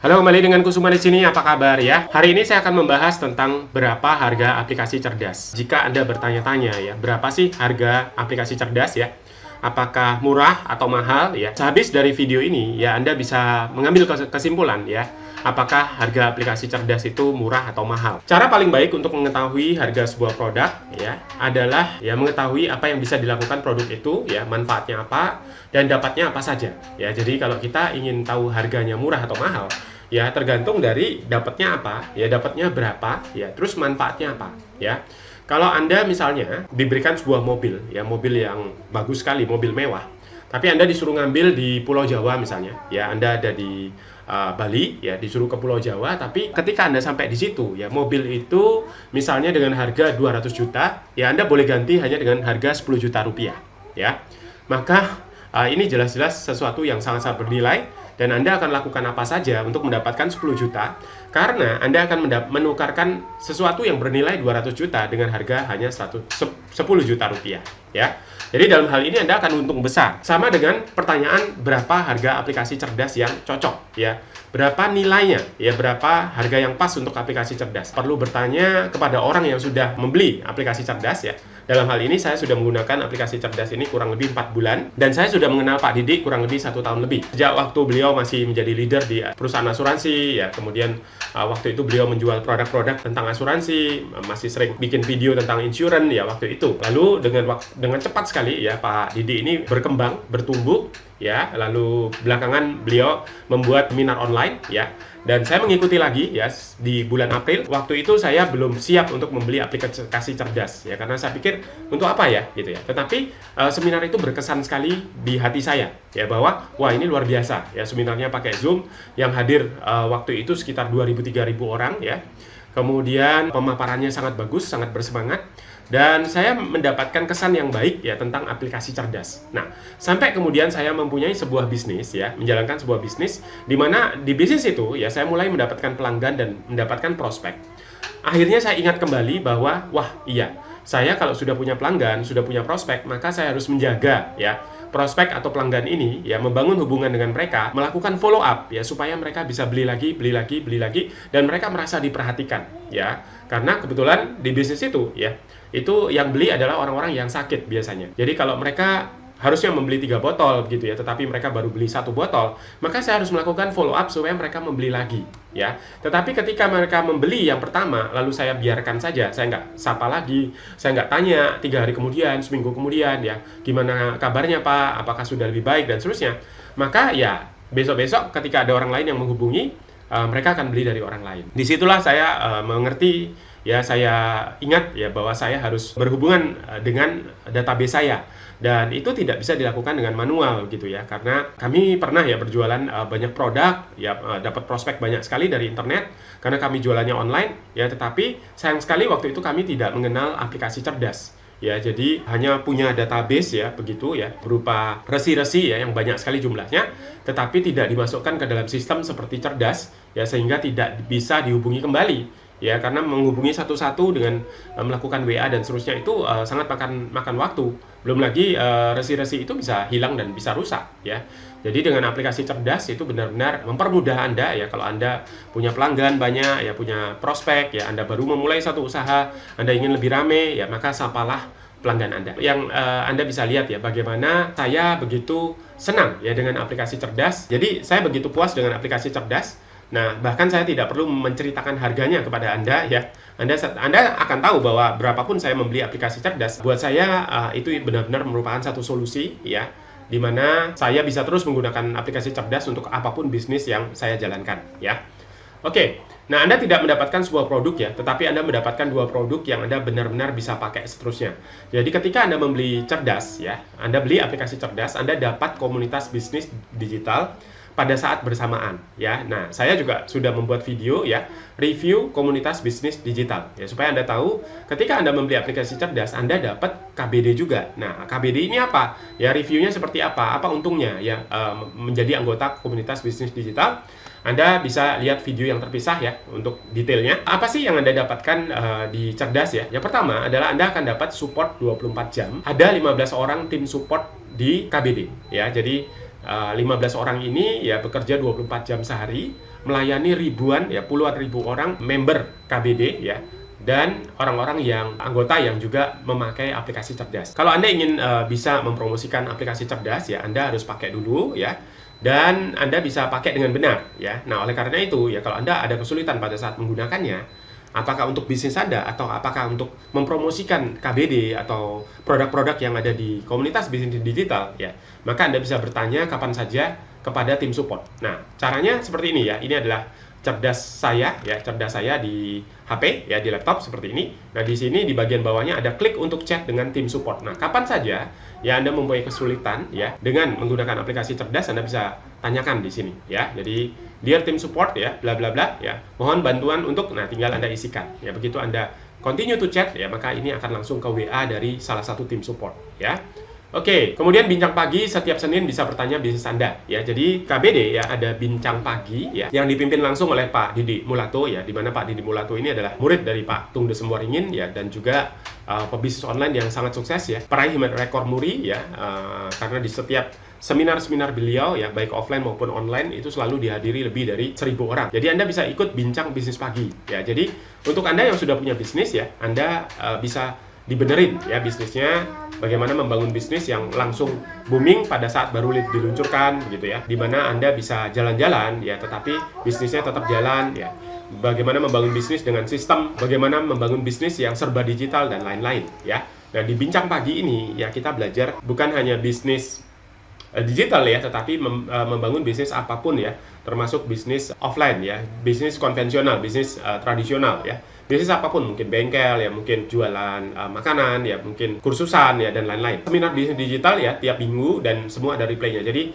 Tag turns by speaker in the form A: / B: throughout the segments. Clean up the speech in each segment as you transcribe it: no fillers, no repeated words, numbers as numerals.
A: Halo, kembali dengan Kusuma di sini. Apa kabar ya? Hari ini saya akan membahas tentang berapa harga aplikasi cerdas. Jika Anda bertanya-tanya ya, berapa sih harga aplikasi cerdas ya? Apakah murah atau mahal ya? Sehabis dari video ini ya Anda bisa mengambil kesimpulan ya. Apakah harga aplikasi cerdas itu murah atau mahal? Cara paling baik untuk mengetahui harga sebuah produk ya adalah ya mengetahui apa yang bisa dilakukan produk itu ya, manfaatnya apa dan dapatnya apa saja. Ya, jadi kalau kita ingin tahu harganya murah atau mahal, ya tergantung dari dapatnya apa, ya dapatnya berapa, ya terus manfaatnya apa, ya. Kalau Anda misalnya diberikan sebuah mobil, ya mobil yang bagus sekali, mobil mewah, tapi Anda disuruh ngambil di Pulau Jawa misalnya, ya Anda ada di Bali, ya disuruh ke Pulau Jawa, tapi ketika Anda sampai di situ, ya mobil itu misalnya dengan harga 200 juta, ya Anda boleh ganti hanya dengan harga 10 juta rupiah, ya. Maka ini jelas-jelas sesuatu yang sangat-sangat bernilai dan Anda akan lakukan apa saja untuk mendapatkan 10 juta karena Anda akan menukarkan sesuatu yang bernilai 200 juta dengan harga hanya 10 juta rupiah, ya. Jadi dalam hal ini Anda akan untung besar. Sama dengan pertanyaan berapa harga aplikasi cerdas yang cocok, ya. Berapa nilainya, ya berapa harga yang pas untuk aplikasi cerdas. Perlu bertanya kepada orang yang sudah membeli aplikasi cerdas ya. Dalam hal ini saya sudah menggunakan aplikasi cerdas ini kurang lebih 4 bulan dan saya sudah mengenal Pak Didi kurang lebih 1 tahun lebih. Sejak waktu beliau masih menjadi leader di perusahaan asuransi ya, kemudian waktu itu beliau menjual produk-produk tentang asuransi, masih sering bikin video tentang insurance ya waktu itu. Lalu dengan cepat sekali ya Pak Didi ini berkembang, bertumbuh ya, lalu belakangan beliau membuat seminar online ya, dan saya mengikuti lagi ya di bulan April. Waktu itu saya belum siap untuk membeli aplikasi cerdas ya, karena saya pikir untuk apa ya gitu ya. Tetapi seminar itu berkesan sekali di hati saya ya, bahwa wah ini luar biasa ya, seminarnya pakai Zoom yang hadir waktu itu sekitar 2.000-3.000 orang ya. Kemudian pemaparannya sangat bagus, sangat bersemangat, dan saya mendapatkan kesan yang baik ya tentang aplikasi cerdas. Nah, sampai kemudian saya mempunyai sebuah bisnis ya, menjalankan sebuah bisnis di mana di bisnis itu ya saya mulai mendapatkan pelanggan dan mendapatkan prospek. Akhirnya saya ingat kembali bahwa wah iya, saya kalau sudah punya pelanggan, sudah punya prospek, maka saya harus menjaga ya prospek atau pelanggan ini ya, membangun hubungan dengan mereka, melakukan follow up ya supaya mereka bisa beli lagi dan mereka merasa diperhatikan ya. Karena kebetulan di bisnis itu ya, itu yang beli adalah orang-orang yang sakit biasanya. Jadi kalau mereka harusnya membeli 3 botol gitu ya, tetapi mereka baru beli 1 botol, maka saya harus melakukan follow up supaya mereka membeli lagi ya. Tetapi ketika mereka membeli yang pertama lalu saya biarkan saja, saya nggak sapa lagi, saya nggak tanya 3 hari kemudian, seminggu kemudian ya, gimana kabarnya Pak, apakah sudah lebih baik dan seterusnya, maka ya besok-besok ketika ada orang lain yang menghubungi, mereka akan beli dari orang lain. Disitulah saya mengerti ya, saya ingat ya bahwa saya harus berhubungan dengan database saya, dan itu tidak bisa dilakukan dengan manual gitu ya, karena kami pernah ya berjualan banyak produk ya, dapat prospek banyak sekali dari internet karena kami jualannya online ya, tetapi sayang sekali waktu itu kami tidak mengenal aplikasi cerdas ya. Jadi hanya punya database ya begitu ya, berupa resi-resi ya yang banyak sekali jumlahnya, tetapi tidak dimasukkan ke dalam sistem seperti cerdas ya, sehingga tidak bisa dihubungi kembali ya, karena menghubungi satu-satu dengan melakukan WA dan seterusnya itu sangat makan waktu. Belum lagi resi-resi itu bisa hilang dan bisa rusak ya. Jadi dengan aplikasi cerdas itu benar-benar mempermudah Anda ya, kalau Anda punya pelanggan banyak ya, punya prospek ya, Anda baru memulai satu usaha, Anda ingin lebih rame ya, maka sapalah pelanggan Anda. Yang Anda bisa lihat ya bagaimana saya begitu senang ya dengan aplikasi cerdas. Jadi saya begitu puas dengan aplikasi cerdas. Nah, bahkan saya tidak perlu menceritakan harganya kepada Anda ya. Anda akan tahu bahwa berapapun saya membeli aplikasi cerdas, buat saya itu benar-benar merupakan satu solusi ya, di mana saya bisa terus menggunakan aplikasi cerdas untuk apapun bisnis yang saya jalankan ya. Oke, nah Anda tidak mendapatkan sebuah produk ya, tetapi Anda mendapatkan 2 produk yang Anda benar-benar bisa pakai seterusnya. Jadi ketika Anda membeli cerdas ya, Anda beli aplikasi cerdas, Anda dapat komunitas bisnis digital pada saat bersamaan ya. Nah, saya juga sudah membuat video ya, review komunitas bisnis digital ya, supaya Anda tahu ketika Anda membeli aplikasi cerdas Anda dapat KBD juga. Nah, KBD ini apa? Ya, reviewnya seperti apa untungnya ya, menjadi anggota komunitas bisnis digital. Anda bisa lihat video yang terpisah ya untuk detailnya. Apa sih yang Anda dapatkan di cerdas ya? Yang pertama adalah Anda akan dapat support 24 jam. Ada 15 orang tim support di KBD ya. Jadi 15 orang ini ya bekerja 24 jam sehari, melayani ribuan ya puluhan ribu orang member KBD ya, dan orang-orang yang anggota yang juga memakai aplikasi cerdas. Kalau Anda ingin bisa mempromosikan aplikasi cerdas ya, Anda harus pakai dulu ya, dan Anda bisa pakai dengan benar ya. Nah, oleh karena itu ya, kalau Anda ada kesulitan pada saat menggunakannya, apakah untuk bisnis Anda atau apakah untuk mempromosikan KBD atau produk-produk yang ada di komunitas bisnis digital ya, maka Anda bisa bertanya kapan saja kepada tim support. Nah, caranya seperti ini ya. Ini adalah cerdas saya ya, cerdas saya di HP ya, di laptop seperti ini. Nah, di sini di bagian bawahnya ada klik untuk chat dengan tim support. Nah, kapan saja ya Anda mempunyai kesulitan ya dengan menggunakan aplikasi cerdas, Anda bisa tanyakan di sini ya. Jadi Dear tim support ya, bla bla bla ya. Mohon bantuan untuk, nah tinggal Anda isikan. Ya, begitu Anda continue to chat ya, maka ini akan langsung ke WA dari salah satu tim support ya. Oke, kemudian bincang pagi setiap Senin bisa bertanya bisnis Anda ya. Jadi KBD ya ada bincang pagi ya yang dipimpin langsung oleh Pak Didi Mulato ya, di mana Pak Didi Mulato ini adalah murid dari Pak Tung Desemwaringin ya, dan juga pebisnis online yang sangat sukses ya, peraih rekor muri ya, karena di setiap seminar-seminar beliau ya, baik offline maupun online, itu selalu dihadiri lebih dari 1.000 orang. Jadi Anda bisa ikut bincang bisnis pagi ya. Jadi untuk Anda yang sudah punya bisnis ya, Anda bisa dibenerin ya bisnisnya, bagaimana membangun bisnis yang langsung booming pada saat baru diluncurkan gitu ya, dimana Anda bisa jalan-jalan ya tetapi bisnisnya tetap jalan ya, bagaimana membangun bisnis dengan sistem, bagaimana membangun bisnis yang serba digital dan lain-lain ya. Nah, di bincang pagi ini ya kita belajar bukan hanya bisnis digital ya, tetapi membangun bisnis apapun ya, termasuk bisnis offline ya, bisnis konvensional, bisnis tradisional ya, bisnis apapun, mungkin bengkel ya, mungkin jualan makanan ya, mungkin kursusan ya, dan lain-lain. Seminar bisnis digital ya tiap minggu dan semua ada replaynya. Jadi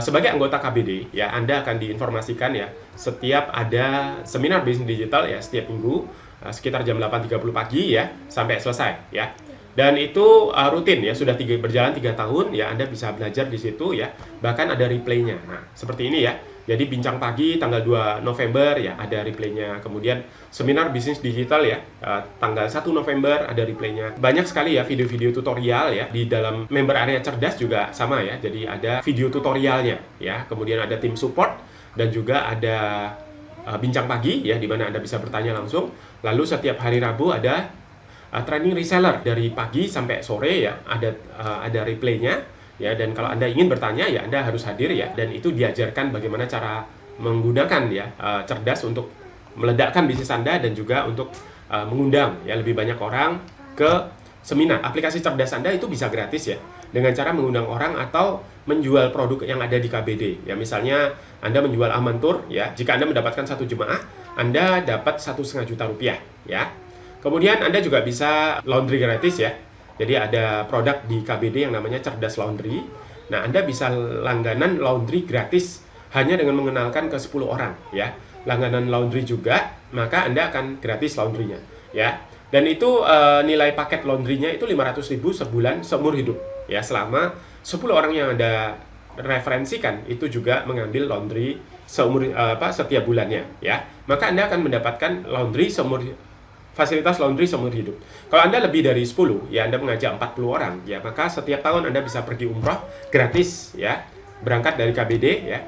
A: sebagai anggota KBD ya, Anda akan diinformasikan ya setiap ada seminar bisnis digital ya setiap minggu sekitar jam 8.30 pagi ya sampai selesai ya. Dan itu rutin ya, sudah berjalan 3 tahun ya, Anda bisa belajar di situ ya, bahkan ada replaynya. Nah, seperti ini ya. Jadi bincang pagi tanggal 2 November ya ada replaynya. Kemudian seminar bisnis digital ya tanggal 1 November ada replaynya. Banyak sekali ya video-video tutorial ya, di dalam member area cerdas juga sama ya. Jadi ada video tutorialnya ya. Kemudian ada tim support dan juga ada bincang pagi ya, di mana Anda bisa bertanya langsung. Lalu setiap hari Rabu ada training reseller dari pagi sampai sore ya, ada replaynya ya. Dan kalau Anda ingin bertanya ya, Anda harus hadir ya, dan itu diajarkan bagaimana cara menggunakan ya cerdas untuk meledakkan bisnis Anda, dan juga untuk mengundang ya lebih banyak orang ke seminar. Aplikasi cerdas Anda itu bisa gratis ya, dengan cara mengundang orang atau menjual produk yang ada di KBD ya. Misalnya Anda menjual Amantur ya, jika Anda mendapatkan 1 jemaah, Anda dapat 1,5 juta rupiah ya. Kemudian Anda juga bisa laundry gratis ya. Jadi ada produk di KBD yang namanya Cerdas Laundry. Nah, Anda bisa langganan laundry gratis hanya dengan mengenalkan ke 10 orang ya. Langganan laundry juga, maka Anda akan gratis laundrynya ya. Dan itu nilai paket laundrynya itu 500.000 sebulan seumur hidup ya, selama 10 orang yang Anda referensikan itu juga mengambil laundry setiap bulannya ya. Maka Anda akan mendapatkan fasilitas laundry seumur hidup. Kalau Anda lebih dari 10, ya Anda mengajak 40 orang, ya maka setiap tahun Anda bisa pergi umroh gratis, ya, berangkat dari KBD, ya.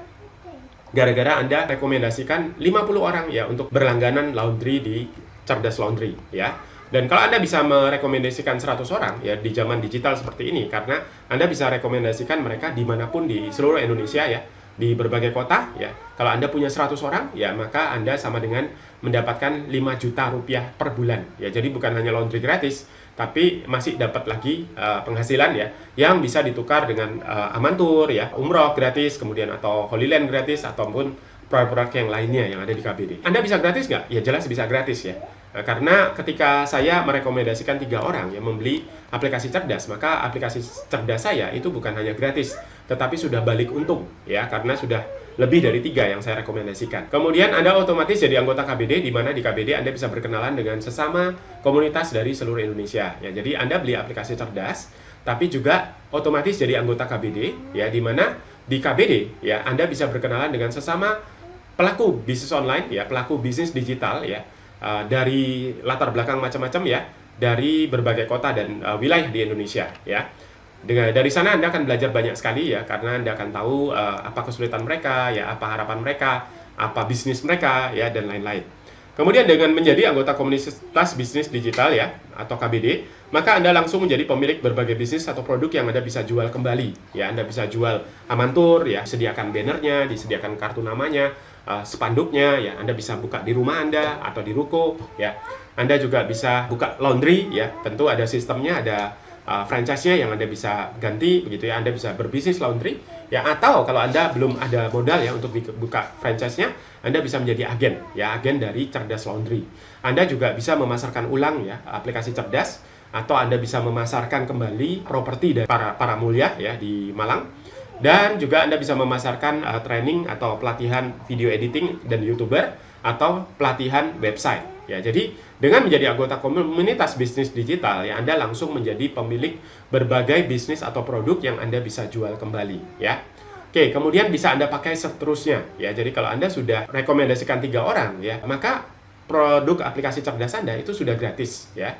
A: Gara-gara Anda rekomendasikan 50 orang, ya, untuk berlangganan laundry di Cerdas Laundry, ya. Dan kalau Anda bisa merekomendasikan 100 orang, ya, di zaman digital seperti ini, karena Anda bisa rekomendasikan mereka dimanapun di seluruh Indonesia, ya, di berbagai kota ya. Kalau Anda punya 100 orang ya, maka Anda sama dengan mendapatkan 5 juta rupiah per bulan ya. Jadi bukan hanya laundry gratis, tapi masih dapat lagi penghasilan ya, yang bisa ditukar dengan Amantur ya, umroh gratis, kemudian atau Holy Land gratis, ataupun produk-produk yang lainnya yang ada di KBD. Anda bisa gratis nggak? Ya jelas bisa gratis ya. Karena ketika saya merekomendasikan 3 orang yang membeli aplikasi cerdas, maka aplikasi cerdas saya itu bukan hanya gratis, tetapi sudah balik untung ya, karena sudah lebih dari 3 yang saya rekomendasikan. Kemudian Anda otomatis jadi anggota KBD, di mana di KBD Anda bisa berkenalan dengan sesama komunitas dari seluruh Indonesia ya. Jadi Anda beli aplikasi cerdas, tapi juga otomatis jadi anggota KBD ya, di mana di KBD ya Anda bisa berkenalan dengan sesama pelaku bisnis online ya, pelaku bisnis digital ya, dari latar belakang macam-macam ya, dari berbagai kota dan wilayah di Indonesia ya. Dari sana Anda akan belajar banyak sekali ya, karena Anda akan tahu apa kesulitan mereka, ya apa harapan mereka, apa bisnis mereka, ya dan lain-lain. Kemudian dengan menjadi anggota komunitas bisnis digital ya, atau KBD, maka Anda langsung menjadi pemilik berbagai bisnis atau produk yang Anda bisa jual kembali. Ya, Anda bisa jual amantur, ya, sediakan bannernya, disediakan kartu namanya, spanduknya, ya, Anda bisa buka di rumah Anda atau di ruko, ya. Anda juga bisa buka laundry, ya, tentu ada sistemnya, ada franchise-nya yang Anda bisa ganti begitu ya. Anda bisa berbisnis laundry ya, atau kalau Anda belum ada modal ya untuk buka franchise-nya, Anda bisa menjadi agen ya, agen dari Cerdas Laundry. Anda juga bisa memasarkan ulang ya aplikasi cerdas, atau Anda bisa memasarkan kembali properti dari para mulia ya di Malang. Dan juga Anda bisa memasarkan training atau pelatihan video editing dan YouTuber, atau pelatihan website. Ya, jadi dengan menjadi anggota komunitas bisnis digital, ya Anda langsung menjadi pemilik berbagai bisnis atau produk yang Anda bisa jual kembali, ya. Oke, kemudian bisa Anda pakai seterusnya, ya. Jadi kalau Anda sudah rekomendasikan 3 orang, ya, maka produk aplikasi cerdas Anda itu sudah gratis, ya.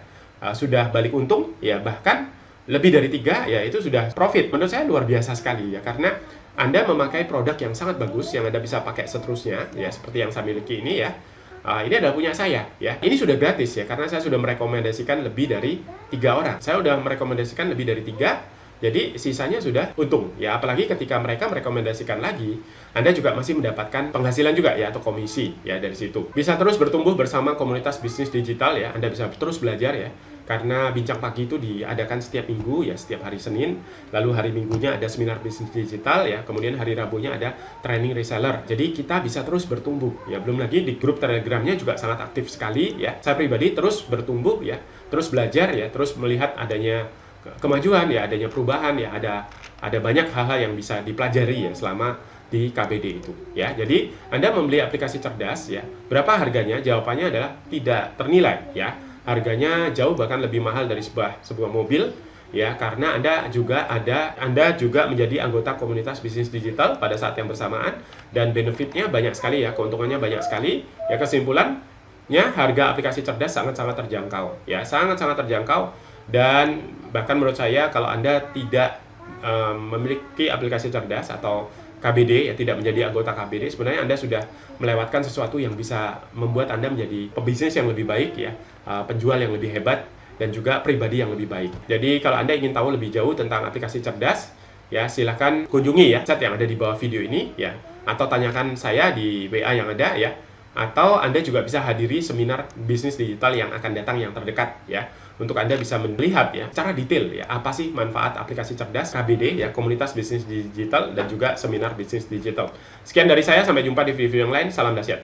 A: Sudah balik untung, ya, bahkan lebih dari 3, ya itu sudah profit. Menurut saya luar biasa sekali, ya, karena Anda memakai produk yang sangat bagus yang Anda bisa pakai seterusnya, ya, seperti yang saya miliki ini, ya. Ini adalah punya saya, ya. Ini sudah gratis ya, karena saya sudah merekomendasikan lebih dari 3 orang. Saya sudah merekomendasikan lebih dari 3, jadi sisanya sudah untung, ya. Apalagi ketika mereka merekomendasikan lagi, Anda juga masih mendapatkan penghasilan juga ya, atau komisi ya dari situ. Bisa terus bertumbuh bersama komunitas bisnis digital ya. Anda bisa terus belajar ya. Karena Bincang Pagi itu diadakan setiap minggu ya, setiap hari Senin. Lalu hari Minggunya ada seminar bisnis digital ya. Kemudian hari Rabunya ada training reseller. Jadi kita bisa terus bertumbuh ya. Belum lagi di grup Telegramnya juga sangat aktif sekali ya. Saya pribadi terus bertumbuh ya, terus belajar ya, terus melihat adanya kemajuan ya, adanya perubahan ya, ada banyak hal-hal yang bisa dipelajari ya selama di KBD itu ya. Jadi Anda membeli aplikasi cerdas ya, berapa harganya? Jawabannya adalah tidak ternilai ya. Harganya jauh bahkan lebih mahal dari sebuah mobil ya, karena Anda juga menjadi anggota komunitas bisnis digital pada saat yang bersamaan, dan benefitnya banyak sekali ya, keuntungannya banyak sekali ya. Kesimpulannya, harga aplikasi cerdas sangat-sangat terjangkau ya, sangat-sangat terjangkau. Dan bahkan menurut saya kalau Anda tidak memiliki aplikasi cerdas atau KBD ya, tidak menjadi anggota KBD, sebenarnya Anda sudah melewatkan sesuatu yang bisa membuat Anda menjadi pebisnis yang lebih baik ya, penjual yang lebih hebat, dan juga pribadi yang lebih baik. Jadi kalau Anda ingin tahu lebih jauh tentang aplikasi cerdas ya, silahkan kunjungi ya chat yang ada di bawah video ini ya, atau tanyakan saya di WA yang ada ya, atau Anda juga bisa hadiri seminar bisnis digital yang akan datang yang terdekat ya, untuk Anda bisa melihat ya secara detail ya apa sih manfaat aplikasi cerdas KBD ya, komunitas bisnis digital, dan juga seminar bisnis digital. Sekian dari saya, sampai jumpa di video yang lain. Salam dahsyat.